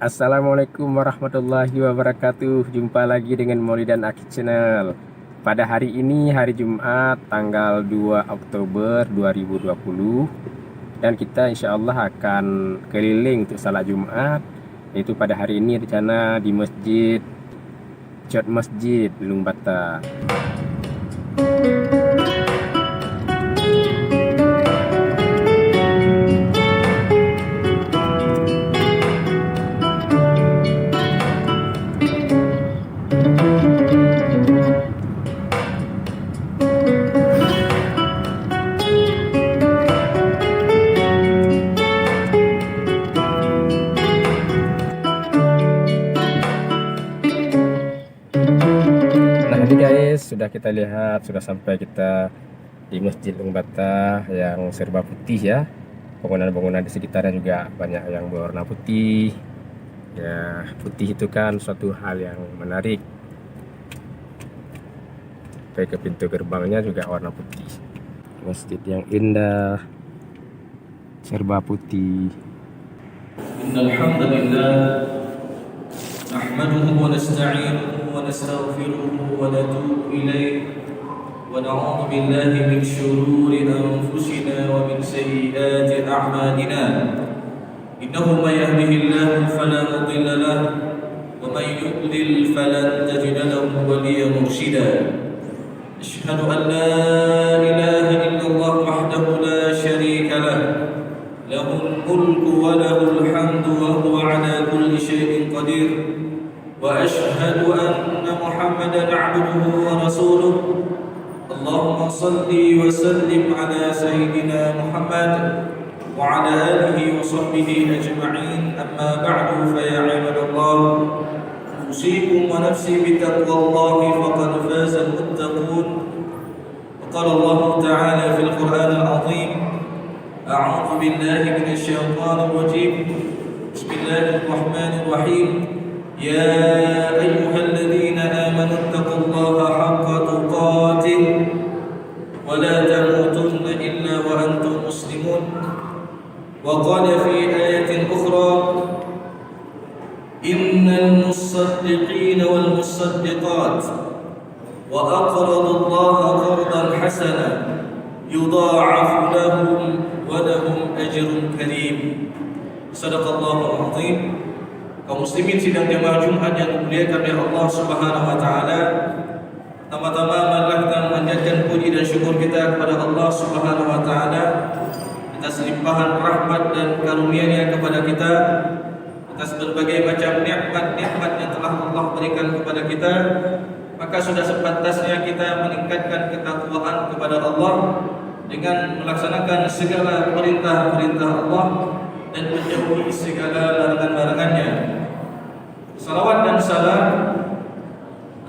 Assalamualaikum warahmatullahi wabarakatuh. Jumpa lagi dengan Mauli dan Aki Channel. Pada hari ini hari Jumat tanggal 2 Oktober 2020, dan kita insya Allah akan keliling untuk salat Jumat, yaitu pada hari ini rencana di Masjid Chot Masjid Lung Bata. Jadi guys, sudah kita lihat, sudah sampai kita di Masjid Lung Bata yang serba putih ya. Bangunan-bangunan di sekitarnya juga banyak yang berwarna putih. Ya, putih itu kan suatu hal yang menarik. Sampai ke pintu gerbangnya juga warna putih. Masjid yang indah, serba putih. Innal hamdalillah nahmaduhu wa nasta'inuhu ونستغفره ونتوب إليه ونعوذ بالله من شرور أنفسنا ومن سيئات أعمالنا إنه من يهده الله فلا مضل له ومن يضلل فلن تجد له وليا مرشدا أشهد أن لا إله إلا الله وحده لا شريك له له الملك وله الحمد وهو على كل شيء قدير وأشهد أن محمدا عبده ورسوله اللهم صل وسلم على سيدنا محمد وعلى آله وصحبه أجمعين أما بعد فيا عباد الله أوصيكم ونفسي بتقوى الله فقد فاز المتقون وقال الله تعالى في القرآن العظيم أعوذ بالله من الشيطان الرجيم بسم الله الرحمن الرحيم يا أيها الذين آمنوا اتقوا الله حق تقاته ولا تموتن إلا وأنتم مسلمون وقال في آية أخرى إن المصدقين والمصدقات وأقرضوا الله قرضا حسنا يضاعف لهم ولهم أجر كريم صدق الله العظيم. Kaum muslimin sidang jamaah Jumat yang dimuliakan oleh Allah Subhanahu wa taala. Pertama-tama marilah kita memanjatkan puji dan syukur kita kepada Allah Subhanahu wa taala atas limpahan rahmat dan karunia-Nya kepada kita, atas berbagai macam nikmat-nikmat yang telah Allah berikan kepada kita. Maka sudah sepantasnya kita meningkatkan ketakwaan kepada Allah dengan melaksanakan segala perintah-perintah Allah dan menjauhi segala larangan-larangannya. Salawat dan salam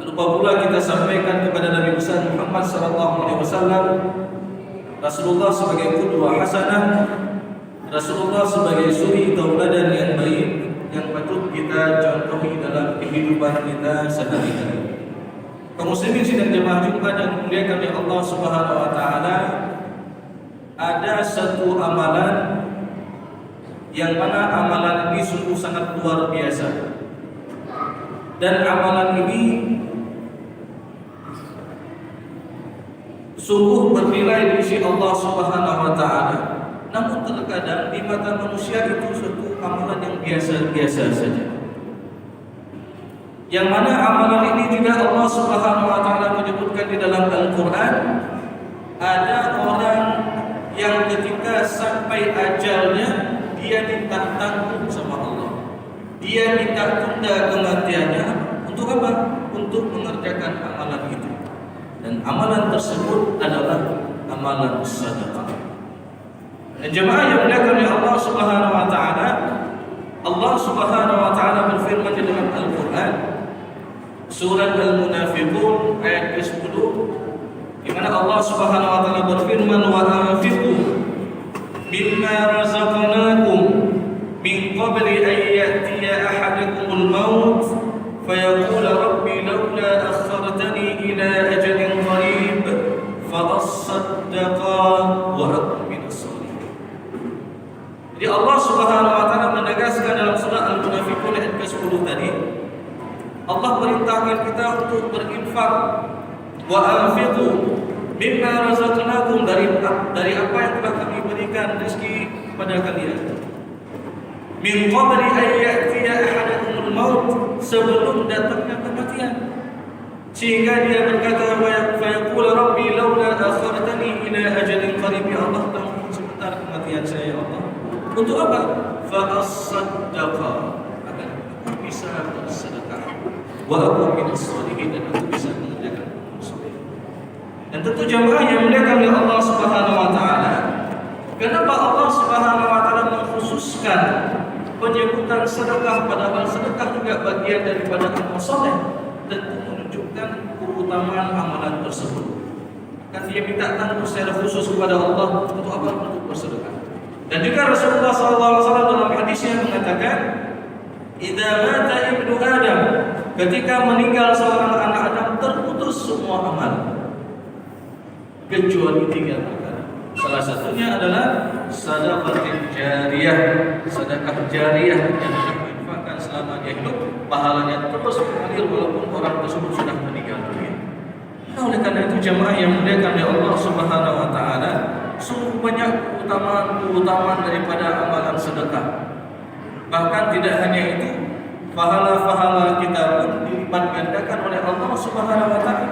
lupa pula kita sampaikan kepada Nabi besar Muhammad SAW, Rasulullah sebagai qudwah hasanah, Rasulullah sebagai suri tauladan yang baik yang patut kita contohi dalam kehidupan kita sehari-hari. Kaum muslimin sidang jemaah Jumat yang dimuliakan oleh Allah Subhanahu wa taala, ada satu amalan yang mana amalan ini sungguh sangat luar biasa, dan amalan ini sungguh bernilai di sisi Allah Subhanahu wa taala. Namun terkadang di mata manusia itu suatu amalan yang biasa-biasa saja. Yang mana amalan ini juga Allah Subhanahu wa taala menyebutkan di dalam Al-Qur'an, ada orang yang ketika sampai ajalnya dia minta tanggung sama Allah. Dia minta tunda kematiannya untuk apa? Untuk mengerjakan amalan itu. Dan amalan tersebut adalah amalan sedekah. Dan jemaah yang dimuliakan oleh Allah Subhanahu wa taala, Allah Subhanahu wa taala berfirman di dalam Al-Qur'an surat Al-Munafiqun ayat ke-10, di mana Allah Subhanahu wa taala berfirman wa anfiqu mimma razaqnakum min qabli an ya'tiya ahadakumul maut fayaqula rabbi laula akhartani ila ajalin qarib fa asaddaqa wa akun minas salihin. Jadi Allah Subhanahu wa taala menegaskan dalam surah Al-Munafiqun ayat Allah perintahkan kita untuk berinfak. Wa anfiqu mimma razaqnakum, dari apa yang telah kami berikan rezeki kepada kalian. Min qabli an ya'tiya ahadakumul maut, sebelum datangnya kematian. Sehingga dia berkata, fa yaqulu rabbi laula akhartani ila ajalin qarib, ya Allah, tunggu sebentar kematian saya, ya Allah. Untuk apa? Fa asaddaqa, agar aku bisa bersedekah. Wa aku minas sholihin, dan aku bisa mengerjakan amal soleh. Dan tentu jamaah yang muliakan oleh Allah Subhanahu wa taala, kenapa Allah Subhanahu wa taala mengkhususkan penyebutan sedekah, padahal sedekah juga bagian daripada amal soleh? Tentu menunjukkan keutamaan amalan tersebut. Kan dia minta tangguh secara khusus kepada Allah untuk apa? Untuk bersedekah. Dan juga Rasulullah SAW dalam hadisnya mengatakan, "Idza mata ibnu Adam," ketika meninggal seorang anak Adam, terputus semua amal kecuali 3 perkara. Salah satunya adalah sedekah jariyah, sedekah jariyah yang diinfakkan selama dia hidup, pahalanya terus mengalir walaupun orang tersebut sudah meninggal dunia. Nah, oleh karena itu jamaah yang dimuliakan oleh Allah Subhanahu wa taala, sungguh banyak keutamaan daripada amalan sedekah. Bahkan tidak hanya itu, pahala-pahala kita pun dilipat gandakan oleh Allah Subhanahu wa taala.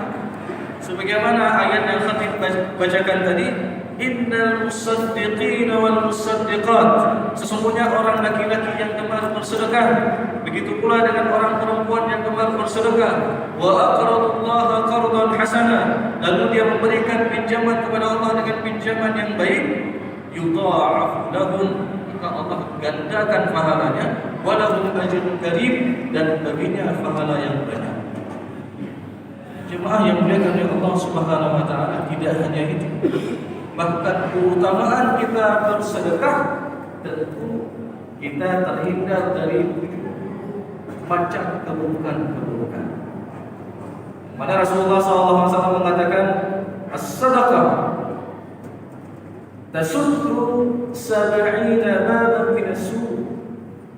Sebagaimana ayat yang khatib bacakan tadi, innal musaddiqina wal musaddiqat, sesungguhnya orang laki-laki yang gemar bersedekah, begitu pula dengan orang perempuan yang gemar bersedekah. Wa aqradullaha qardan hasana, lalu dia memberikan pinjaman kepada Allah dengan pinjaman yang baik. Yudha'af lahum, maka Allah gandakan pahalanya. Wa lahum ajrun karim, dan baginya pahala yang banyak. Jemaah yang dimuliakan oleh Allah Subhanahu wa taala, tidak hanya itu, bahkan keutamaan kita bersedekah, tentu kita terhindar dari macam keburukan-keburukan. Mana Rasulullah SAW mengatakan, as-sadaqah tasuddu sab'ina baban min as-su',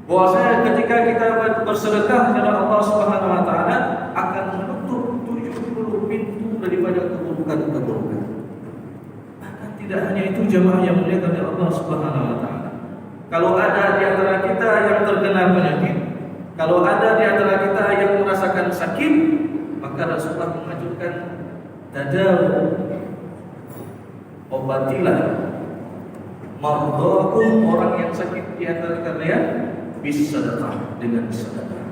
bahwasanya ketika kita bersedekah kepada Allah Subhanahu wa taala akan menutup 70 pintu daripada keburukan-keburukan. Bahkan tidak hanya itu jemaah yang mulia oleh Allah Subhanahu wa taala. Kalau ada di antara kita yang terkena penyakit, kalau ada di antara kita yang merasakan sakit, maka Rasulullah mengajukan tadawu, obatilah mardhakum, orang yang sakit di antara kalian, bisadaqah, dengan sedekah.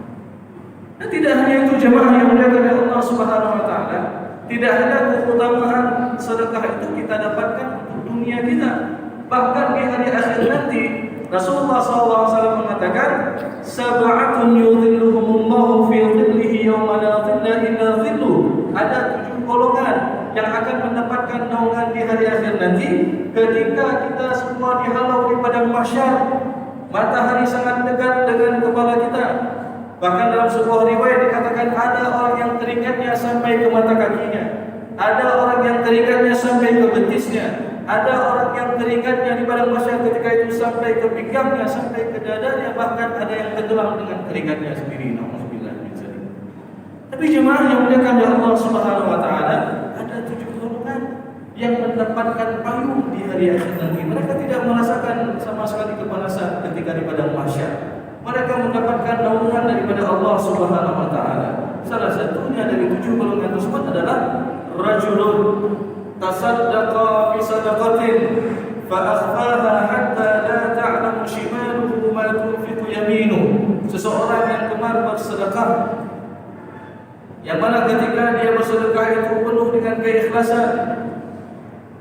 Dan tidak hanya itu jemaah yang dimuliakan oleh Allah Subhanahu wa taala, tidak hanya keutamaan sedekah itu kita dapatkan untuk dunia kita, bahkan di hari akhir nanti Rasulullah SAW mengatakan, sab'atun yudhilluhumullahu fi dhillihi yawma la dhilla illa dhilluh, ada 7 golongan yang akan mendapatkan naungan di hari akhir nanti ketika kita semua dihalau di padang mahsyar. Matahari sangat dekat dengan kepala kita. Bahkan dalam sebuah riwayat dikatakan ada orang yang teringatnya sampai ke mata kakinya, ada orang yang teringatnya sampai ke betisnya, ada orang yang teringatnya di padang mahsyar ketika itu sampai ke pinggangnya, sampai ke dadanya, bahkan ada yang tenggelam dengan keringatnya sendiri. Nauzubillah min dzalik. Tapi jemaah yang dimuliakan oleh Allah Subhanahu wa taala, ada 7 golongan yang mendapatkan payung di hari akhir nanti. Mereka tidak merasakan sama sekali kepanasan ketika di padang mahsyar. Mereka mendapatkan naungan daripada Allah Subhanahu wa taala. Salah satunya dari 7 golongan tersebut adalah rajulun tasaddaqa bi sadaqatin fa akhfaha hatta la ta'lamu shimaluhu ma tunfiqu yaminuhu. Seseorang yang gemar bersedekah, yang mana ketika dia bersedekah itu penuh dengan keikhlasan,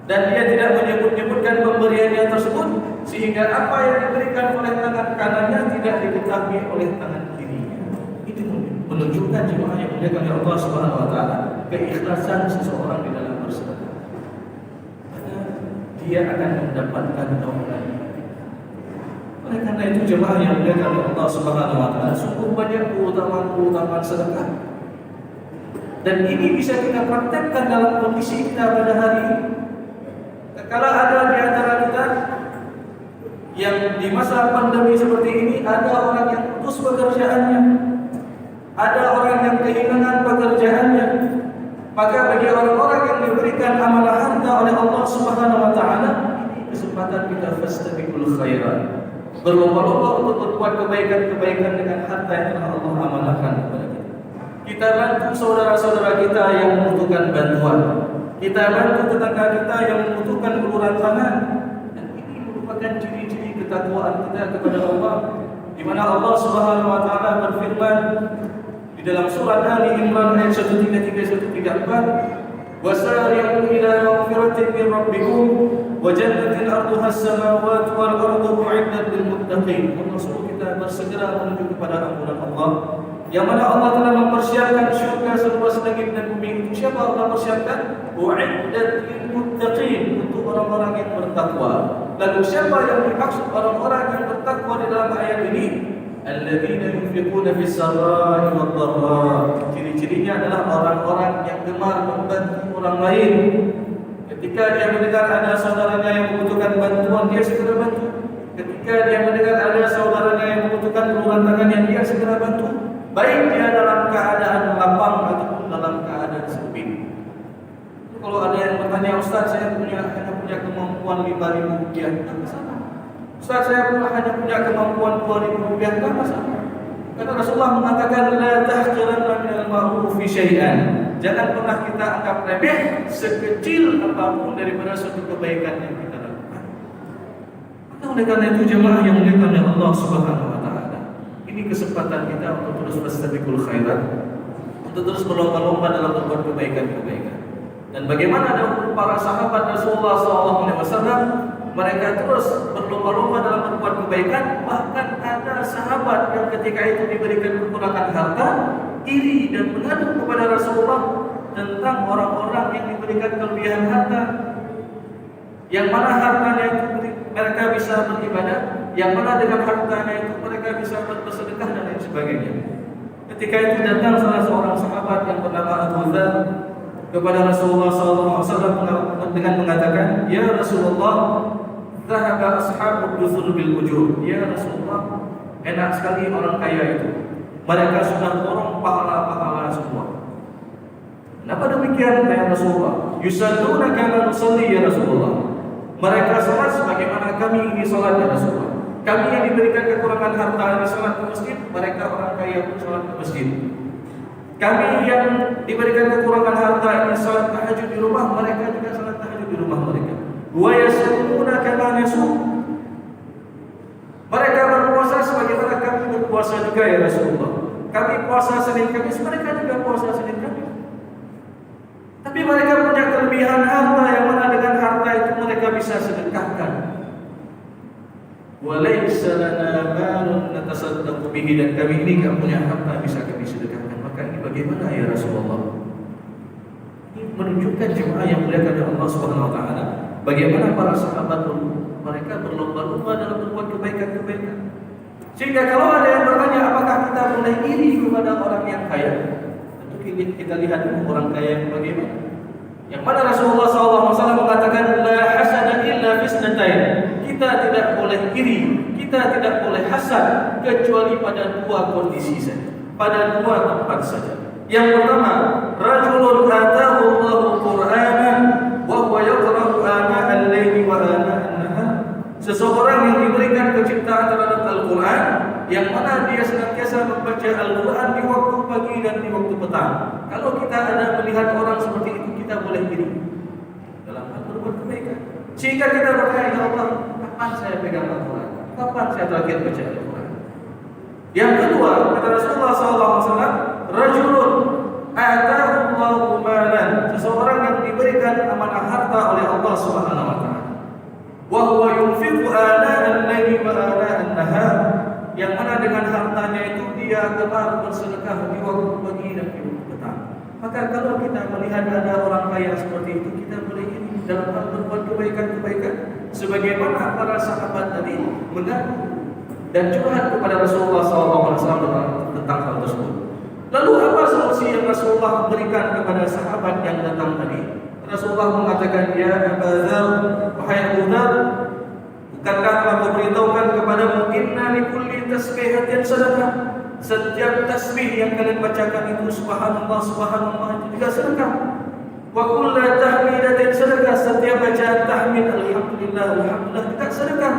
dan dia tidak menyebut-nyebutkan pemberiannya tersebut, sehingga apa yang diberikan oleh tangan kanannya tidak diketahui oleh tangan kirinya. Itu menunjukkan jemaah yang dimuliakan oleh Allah Subhanahu wa taala, keikhlasan seseorang di dalam bersedekah. Maka dia akan mendapatkan naungan. Oleh karena itu jemaah yang dimuliakan oleh Allah Subhanahu wa taala, sungguh banyak keutamaan sedekah. Dan ini bisa kita praktekkan dalam kondisi kita pada hari ini. Kalau ada di antara kita yang di masa pandemi seperti ini, ada orang yang putus pekerjaannya, ada orang yang kehilangan pekerjaannya. Maka bagi orang-orang yang diberikan amanah harta oleh Allah Subhanahu wa taala, ini kesempatan kita fastabiqul khairat. Berlomba-lomba untuk berbuat kebaikan-kebaikan dengan harta yang telah Allah amanahkan kepada kita. Kita bantu saudara-saudara kita yang membutuhkan bantuan. Kita bantu tetangga kita yang membutuhkan uluran tangan. Dan ini merupakan ciri-ciri ketakwaan kita kepada Allah, di mana Allah Subhanahu wa taala berfirman di dalam surat Ali Imran ayat 133-134, "Wasari'u ila maghfiratin min rabbikum wa jannatin 'arduha as-samawati wal ardu u'iddat lil muttaqin." Allah suruh kita bersegera menuju kepada ampunan Allah, yang mana Allah telah mempersiapkan syurga seluas langit dan bumi. Siapa Allah persiapkan? U'iddat lil muttaqin, untuk orang-orang yang bertakwa. Lalu siapa yang dimaksud orang-orang yang bertakwa di dalam ayat ini? Alladzina yunfiquna fis sarai wad dharra. Ciri-cirinya adalah orang-orang yang gemar membantu orang lain. Ketika dia mendengar ada saudaranya yang membutuhkan bantuan, dia segera bantu. Ketika dia mendengar ada saudaranya yang membutuhkan uluran tangannya, dia segera bantu. Baik dia dalam keadaan lapang ataupun dalam keadaan sempit. Kalau ada yang bertanya, "Ustaz, saya hanya punya kemampuan 5.000 rupiah." Tidak masalah. "Ustaz, saya hanya punya kemampuan 2.000 rupiah." Tidak masalah. Kata Rasulullah mengatakan, "La tahqiranna minal ma'rufi syai'an." Jangan pernah kita anggap remeh sekecil apapun daripada suatu kebaikan yang kita lakukan. Maka oleh karena itu jemaah yang dimuliakan oleh Allah Subhanahu wa taala, ini kesempatan kita untuk terus fastabiqul khairat, untuk terus berlomba-lomba dalam berbuat kebaikan-kebaikan. Dan bagaimana dahulu para sahabat Rasulullah SAW, mereka terus berlomba-lomba dalam berbuat kebaikan. Bahkan ada sahabat yang ketika itu diberikan kekurangan harta, iri dan mengadu kepada Rasulullah tentang orang-orang yang diberikan kelebihan harta, yang mana hartanya itu mereka bisa beribadah, yang mana dengan hartanya itu mereka bisa bersedekah dan lain sebagainya. Ketika itu datang salah seorang sahabat yang bernama Abu Dzar kepada Rasulullah SAW dengan mengatakan, "Ya Rasulullah, zahaba ashabud dusur bil ujur." Ya Rasulullah, enak sekali orang kaya itu. Mereka sudah borong pahala-pahala semua. Kenapa demikian ya Rasulullah? Yusalluna kama nusalli ya Rasulullah. Mereka salat sebagaimana kami ini salat ya Rasulullah. Kami yang diberikan kekurangan harta ini salat ke masjid, mereka orang kaya pun salat ke masjid. Kami yang diberikan kekurangan harta ini salat tahajud di rumah, mereka juga salat tahajud di rumah mereka. Wa yasumuna kama nasum. Mereka berpuasa sebagaimana kami berpuasa juga ya Rasulullah. Kami puasa Senin Kamis, mereka juga puasa Senin Kamis. Tapi mereka punya kelebihan harta, yang mana dengan harta itu mereka bisa sedekahkan. Wa laysa lana malun natasaddaqu bihi, dan kami ini enggak punya harta bisa kami sedekahkan. Maka ini bagaimana ya Rasulullah? Ini menunjukkan jemaah yang mulia oleh Allah Subhanahu wa taala, bagaimana para sahabat mereka berlomba-lomba dalam berbuat kebaikan-kebaikan. Sehingga kalau ada yang bertanya apakah kita boleh iri kepada orang yang kaya, tentu kita lihat dulu orang kaya yang bagaimana. Yang mana Rasulullah SAW mengatakan, "La hasada illa fisnatain." Kita tidak boleh iri, kita tidak boleh hasad kecuali pada dua kondisi saja, pada dua tempat saja. Yang pertama, rajulun atahu Allahu Qur'anan wa huwa yaqra'u ana al-laili wa ana an-nahar. Seseorang yang diberikan kecintaan terhadap Al-Qur'an, yang mana dia senantiasa membaca Al-Qur'an di waktu pagi dan di waktu petang. Kalau kita ada melihat orang seperti itu, kita boleh iri dalam hal berbuat kebaikan. Sehingga kita bertanya, "Ya Allah, kapan saya pegang Al-Qur'an? Kapan saya terakhir baca Al-Qur'an?" Yang kedua, kata Rasulullah SAW, rajulun atahu Allahu malan, seseorang yang diberikan amanah harta oleh Allah Subhanahu wa taala, wa huwa yunfiqu ana al-laili wa ana an-nahar, yang mana dengan hartanya itu dia gemar bersedekah di waktu pagi dan di waktu petang. Maka kalau kita melihat ada orang kaya seperti itu, kita boleh ini dalam hal berbuat kebaikan-kebaikan, sebagaimana para sahabat tadi mengadu dan curhat kepada Rasulullah SAW tentang hal tersebut. Lalu apa solusi yang Rasulullah berikan kepada sahabat yang datang tadi? Rasulullah mengatakan, "Ya Abu Dzar, wahai Abu Dzar, bukankah telah memberitahukan kepadamu, inna likulli tasbihatin sadaqah?" setiap tasbih yang kalian bacakan itu subhanallah, subhanallah, itu juga sedekah. Wa kullu tahmidatin sedekah, setiap bacaan tahmid alhamdulillah, alhamdulillah juga sedekah.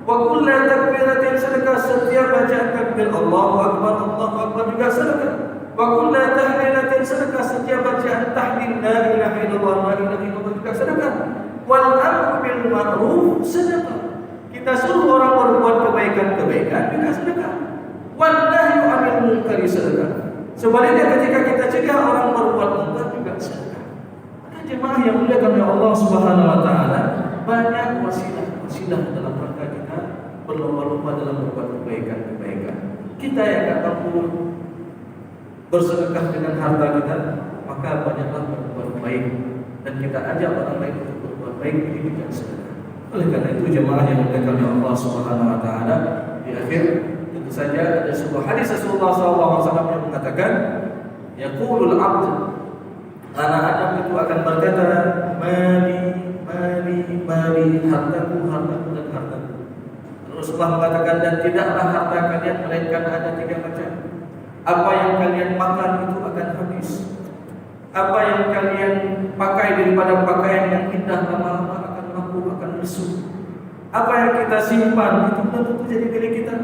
Wa kullu takbiratin sedekah, setiap bacaan takbir Allahu akbar juga sedekah. Wa kullu tahlilatin sedekah, setiap bacaan tahlil la ilaha illallah, la ilaha illallah juga sedekah. Wal amru bil ma'ruf sedekah. Kita suruh orang berbuat kebaikan juga sedekah. Wan nahyu 'anil munkari sedekah. Sebaliknya ketika kita cegah orang berbuat munkar juga sedekah. Maka jemaah yang dimuliakan oleh Allah Subhanahu wa taala, banyak wasilah dalam rangka kita berlomba-lomba dalam berbuat kebaikan. Kita yang tak mampu bersedekah dengan harta kita, maka banyaklah berbuat baik, dan kita ajak orang lain untuk berbuat baik, ini juga sedekah. Oleh karena itu jemaah yang dimuliakan oleh Allah Subhanahu wa taala, di akhir tentu saja ada sebuah hadis Rasulullah SAW yang mengatakan, yaqulul 'abd, anak Adam itu akan berkata, mali, hartaku dan hartaku. Rasulullah mengatakan, dan tidaklah harta kalian melainkan ada 3 macam. Apa yang kalian makan itu akan habis. Apa yang kalian pakai daripada pakaian yang indah lama-lama akan rapuh, akan lesu. Apa yang kita simpan itu belum tentu jadi milik kita.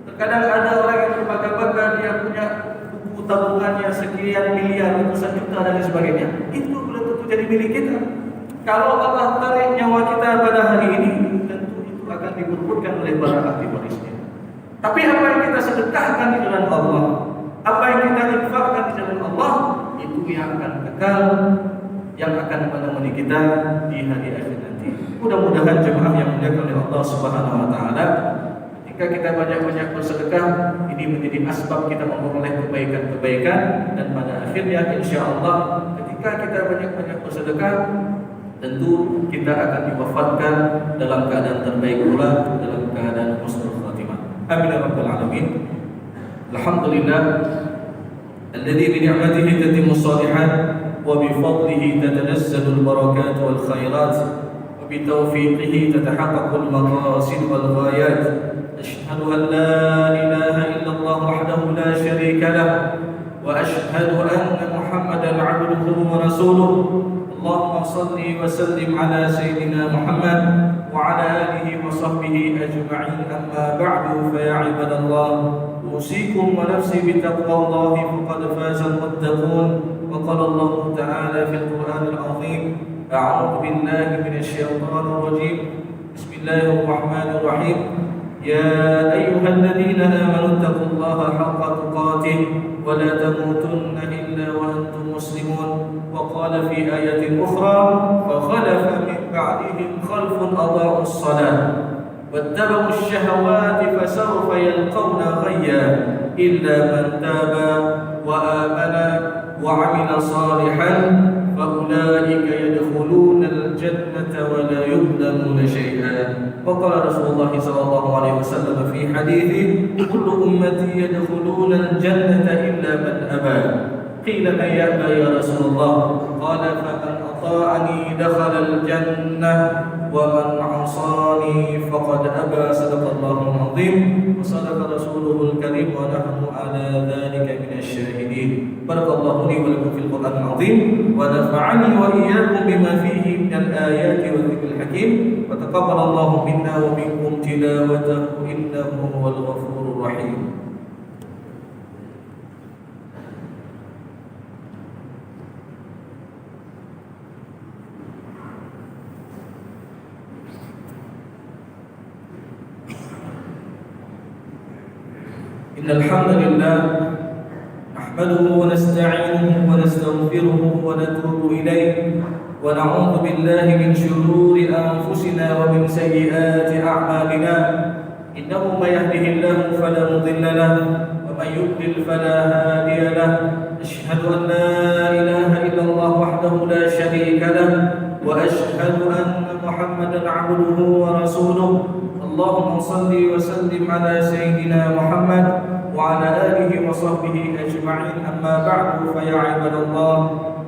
Terkadang ada orang yang berbangga-bangga dia punya buku tabungannya sekian miliar, ratusan juta dan sebagainya. Itu belum tentu jadi milik kita. Kalau Allah tarik nyawa kita pada hari ini, tentu itu akan diburbutkan oleh para ahli warisnya. Tapi apa yang kita sedekahkan di jalan Allah, apa yang kita infakkan di jalan Allah, itu yang akan kekal, yang akan menemani kita di hari akhir nanti. Mudah-mudahan jemaah yang dimuliakan oleh Allah Subhanahu wa taala, ketika kita banyak-banyak bersedekah, ini menjadi asbab kita memperoleh kebaikan-kebaikan, dan pada akhirnya insyaallah ketika kita banyak-banyak bersedekah, tentu kita akan diwafatkan dalam keadaan terbaik pula, dalam keadaan husnul khatimah. Amin ya rabbal alamin. Alhamdulillah alladzi bi ni'matihi tatimmu shalihat wa bi fadlihi tatanazzalu al-barakat wal khairat wa bi tawfiqihi tatahaqqaqu al-maqasid wal ghayat. Ashhadu an la ilaha illallah wahdahu la sharika lah wa ashhadu anna Muhammadan 'abduhu wa rasuluh. Allahumma salli wa sallim ala sayyidina Muhammad wa ala alihi wa sahbihi ajma'in. Amma ba'du, fa ya ibadallah, usikum wa nafsi bi taqwallahi faqad faza al-muttaqun. Wa qala Allah ta'ala fil Qur'anil 'azim, a'udzu billahi minasy syaithanir rajim. Bismillahirrahmanir rahim. Ya ayyuhalladzina amanu taqullaha haqqa tuqatih wa la tamutunna illa wa antum muslimun. وقال في آية أخرى فخلف من بعدهم خلف أضاعوا الصلاة واتبعوا الشهوات فسوف يلقون غيا إلا من تاب وآمن وعمل صالحا فأولئك يدخلون الجنة ولا يظلمون شيئا. وقال رسول الله صلى الله عليه وسلم في حديثه كل أمتي يدخلون الجنة إلا من أبى. قيل من يأبى يا رسول الله؟ قال فمن أطاعني دخل الجنة ومن عصاني فقد أبى. صدق الله العظيم وصدق رسوله الكريم ونحن على ذلك من الشاهدين. بارك الله لي ولكم في القرآن العظيم ونفعني وإياكم بما فيه من الآيات والذكر الحكيم وتقبل الله منا ومنكم تلاوته إنه هو الغفور الرحيم. إن الحمد لله نحمده ونستعينه ونستغفره ونتوب إليه ونعوذ بالله من شرور أنفسنا ومن سيئات أعمالنا. إنه من يهده الله فلا مضل له ومن يضلل فلا هادي له. أشهد أن لا إله إلا الله وحده لا شريك له وأشهد أن محمدا عبده ورسوله. اللهم صل وسلم على سيدنا محمد وعلى آله وصحبه أجمعين. أما بعد، فيا عباد الله،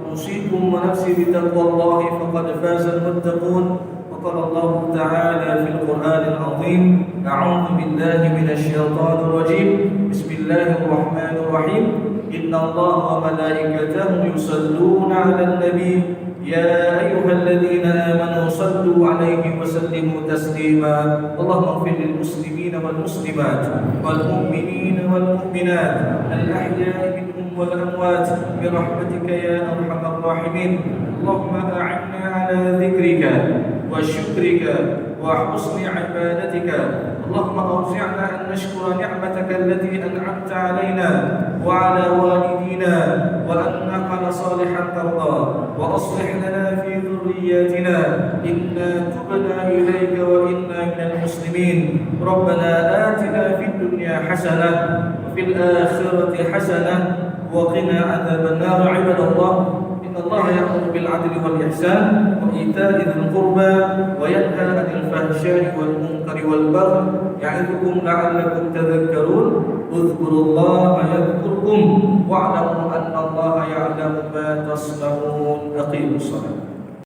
أوصيكم ونفسي بتقوى الله فقد فاز المتقون. وقال الله تعالى في القرآن العظيم: أعوذ بالله من الشيطان الرجيم، بسم الله الرحمن الرحيم، إن الله وملائكته يصلون على النبي يا أيها الذين آمنوا صلوا عليه وسلموا تسليما. اللهم اغفر للمسلمين والمسلمات والمؤمنين والمؤمنات الأحياء منهم والأموات برحمتك يا أرحم الراحمين. اللهم أعنا على ذكرك وشكرك وحسن عبادتك. اللهم أوزعنا أن نشكر نعمتك التي أنعمت علينا وعلى والدينا وأن نعمل صالحا ترضى، وأصلح لنا في ذرياتنا إنا تبنا إليك وإنا من المسلمين. ربنا آتنا في الدنيا حسنة وفي الآخرة حسنة وقنا عذاب النار. عباد الله، إن الله يأمر بالعدل والإحسان وإيتاء ذي القربى وينهى عن الفحشاء والمنكر والبغي يعظكم لعلكم تذكرون. اذكروا الله يذكركم واعلموا أن الله يعلم ما تصنعون. أقيموا الصلاة.